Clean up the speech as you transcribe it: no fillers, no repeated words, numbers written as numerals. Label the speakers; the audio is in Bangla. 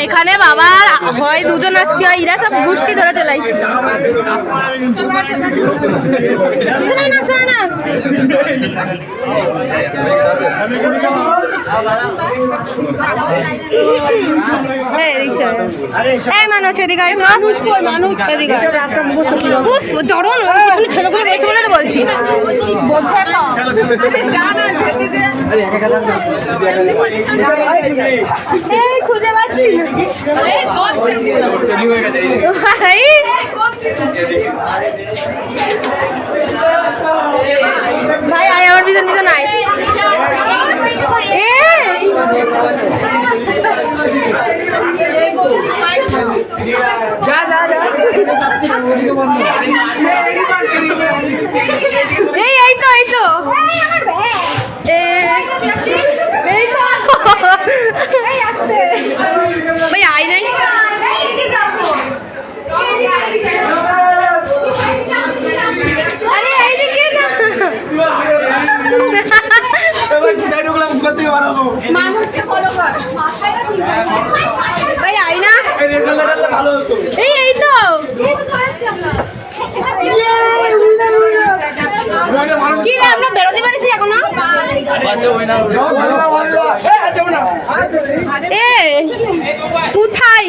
Speaker 1: এখানে বাবা হয় দুজন আসছে, হয় এরা সব গোষ্ঠী ধরে চলে আসছে। মানুষ এদিকে ছেলেগুলো রয়েছে বলে তো বলছি খুঁজে পাচ্ছি ভাই আয় আমার পিছন পিছন আয়।
Speaker 2: যা যা যা
Speaker 1: এই তো এই তো ভাই আয় নাই আরে এইদিকে না ভাই আয় না এই তো কি রে আমরা বেরোতে পারিস এখনো কোথায়